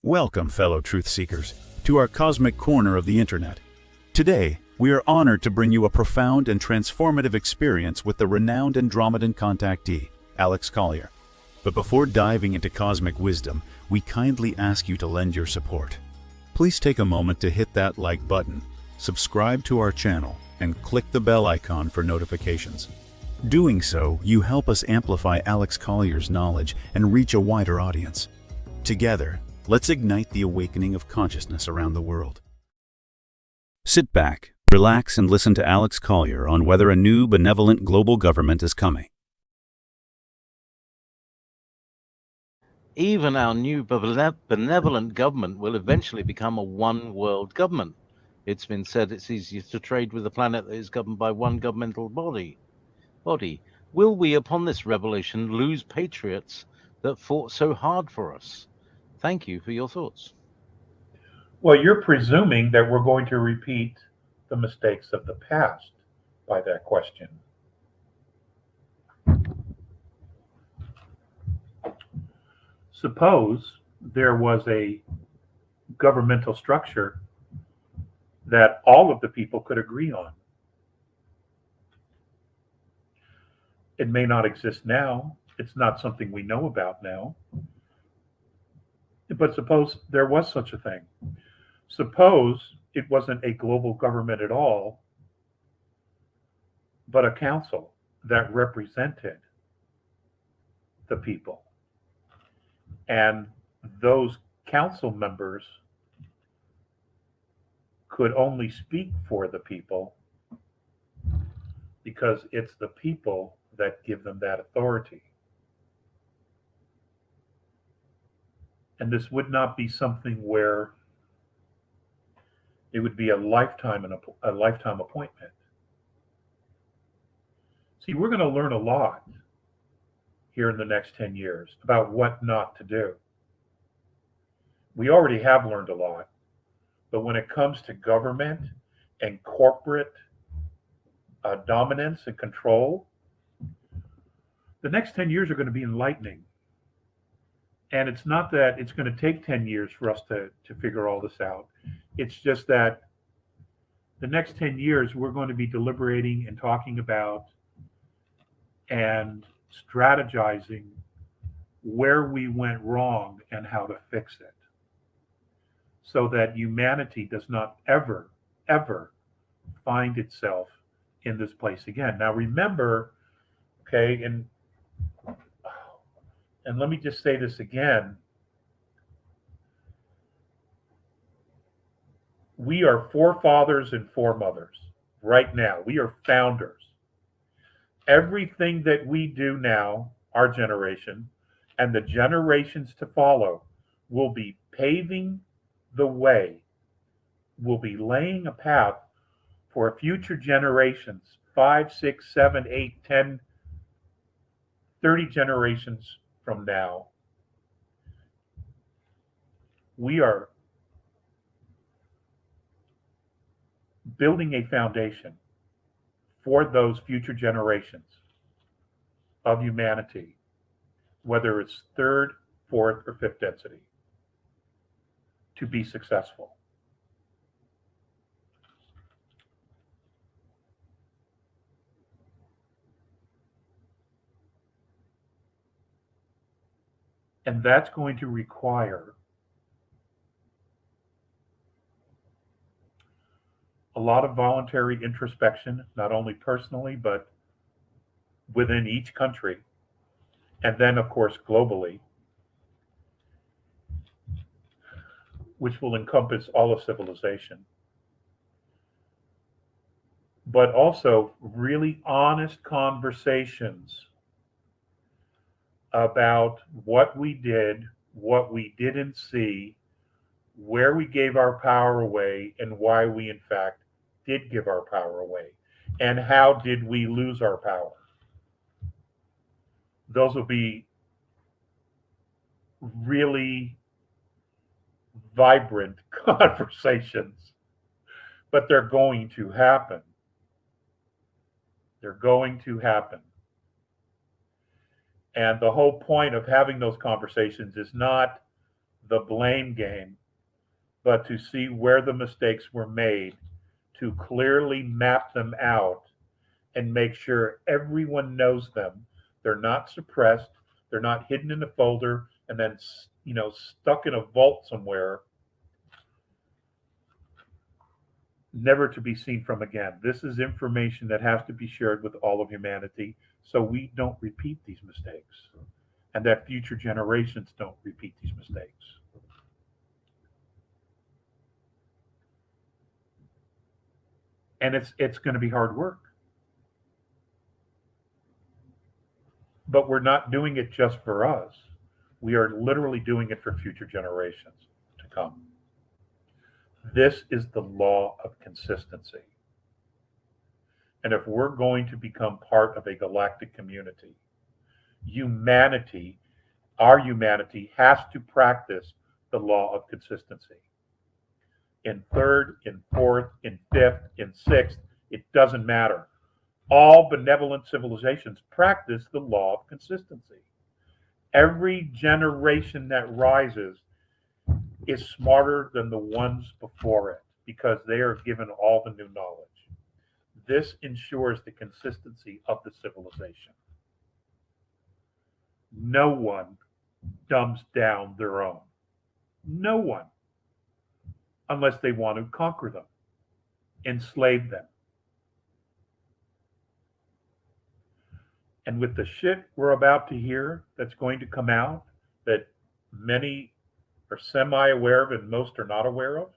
Welcome, fellow truth seekers, to our cosmic corner of the internet. Today, we are honored to bring you a profound and transformative experience with the renowned Andromedan contactee, Alex Collier. But before diving into cosmic wisdom, we kindly ask you to lend your support. Please take a moment to hit that like button, subscribe to our channel, and click the bell icon for notifications. Doing so, you help us amplify Alex Collier's knowledge and reach a wider audience. Together, let's ignite the awakening of consciousness around the world. Sit back, relax, and listen to Alex Collier on whether a new benevolent global government is coming. Even our new benevolent government will eventually become a one-world government. It's been said it's easier to trade with a planet that is governed by one governmental body. Will we, upon this revolution, lose patriots that fought so hard for us? Thank you for your thoughts. Well, you're presuming that we're going to repeat the mistakes of the past by that question. Suppose there was a governmental structure that all of the people could agree on. It may not exist now. It's not something we know about now. But suppose there was such a thing. Suppose it wasn't a global government at all, but a council that represented the people. And those council members could only speak for the people because it's the people that give them that authority. And this would not be something where it would be a lifetime appointment. See, we're going to learn a lot here in the next 10 years about what not to do. We already have learned a lot, but when it comes to government and corporate dominance and control, the next 10 years are going to be enlightening. And it's not that it's going to take 10 years for us to figure all this out. It's just that the next 10 years, we're going to be deliberating and talking about and strategizing where we went wrong and how to fix it, so that humanity does not ever, ever find itself in this place again. Now remember, okay, and let me just say this again. We are forefathers and foremothers right now. We are founders. Everything that we do now, our generation, and the generations to follow, will be paving the way, will be laying a path for future generations, 5, 6, 7, 8, 10, 30 generations from now. We are building a foundation for those future generations of humanity, whether it's third, fourth, or fifth density, to be successful. And that's going to require a lot of voluntary introspection, not only personally, but within each country, and then, of course, globally, which will encompass all of civilization. But also really honest conversations about what we didn't see, where we gave our power away, and why we, in fact, did give our power away, and how did we lose our power. Those will be really vibrant conversations, but they're going to happen. They're going to happen. And the whole point of having those conversations is not the blame game, but to see where the mistakes were made, to clearly map them out and make sure everyone knows them. They're not suppressed, they're not hidden in a folder and then, stuck in a vault somewhere, never to be seen from again. This is information that has to be shared with all of humanity so we don't repeat these mistakes and that future generations don't repeat these mistakes. And it's going to be hard work. But we're not doing it just for us. We are literally doing it for future generations to come. This is the law of consistency. And if we're going to become part of a galactic community, our humanity has to practice the law of consistency. In third, in fourth, in fifth, in sixth, it doesn't matter. All benevolent civilizations practice the law of consistency. Every generation that rises is smarter than the ones before it because they are given all the new knowledge. This ensures the consistency of the civilization. No one dumbs down their own. No one. Unless they want to conquer them, enslave them. And with the shit we're about to hear that's going to come out that many are semi-aware of and most are not aware of,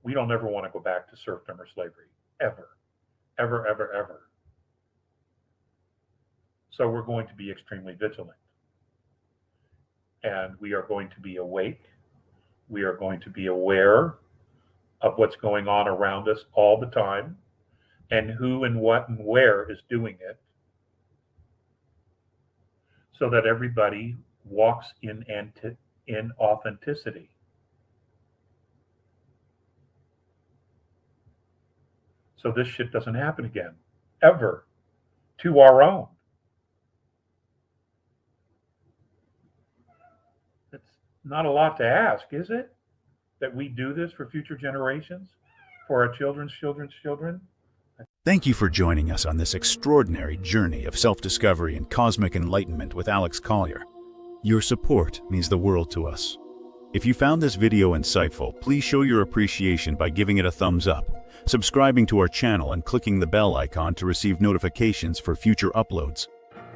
we don't ever want to go back to serfdom or slavery. Ever. Ever, ever, ever. So we're going to be extremely vigilant. And we are going to be awake. We are going to be aware of what's going on around us all the time and who and what and where is doing it so that everybody walks in authenticity. So this shit doesn't happen again, ever, to our own. It's not a lot to ask, is it? That we do this for future generations, for our children's children's children? Thank you for joining us on this extraordinary journey of self-discovery and cosmic enlightenment with Alex Collier. Your support means the world to us. If you found this video insightful, please show your appreciation by giving it a thumbs up, subscribing to our channel, and clicking the bell icon to receive notifications for future uploads.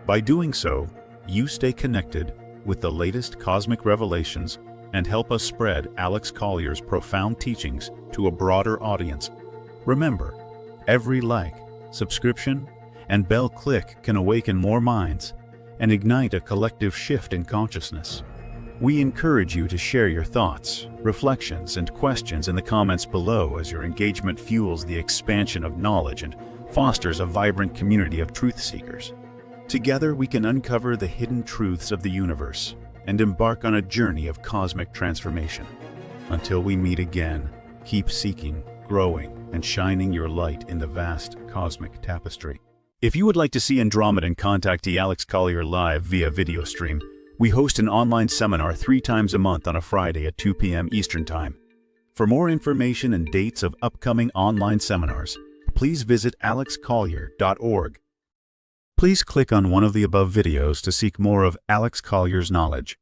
By doing so, you stay connected with the latest cosmic revelations and help us spread Alex Collier's profound teachings to a broader audience. Remember, every like, subscription, and bell click can awaken more minds and ignite a collective shift in consciousness. We encourage you to share your thoughts, reflections, and questions in the comments below as your engagement fuels the expansion of knowledge and fosters a vibrant community of truth seekers. Together we can uncover the hidden truths of the universe and embark on a journey of cosmic transformation. Until we meet again, keep seeking, growing, and shining your light in the vast cosmic tapestry. If you would like to see Andromedan contactee Alex Collier live via video stream, we host an online seminar 3 times a month on a Friday at 2 p.m. Eastern Time. For more information and dates of upcoming online seminars, please visit alexcollier.org. Please click on one of the above videos to seek more of Alex Collier's knowledge.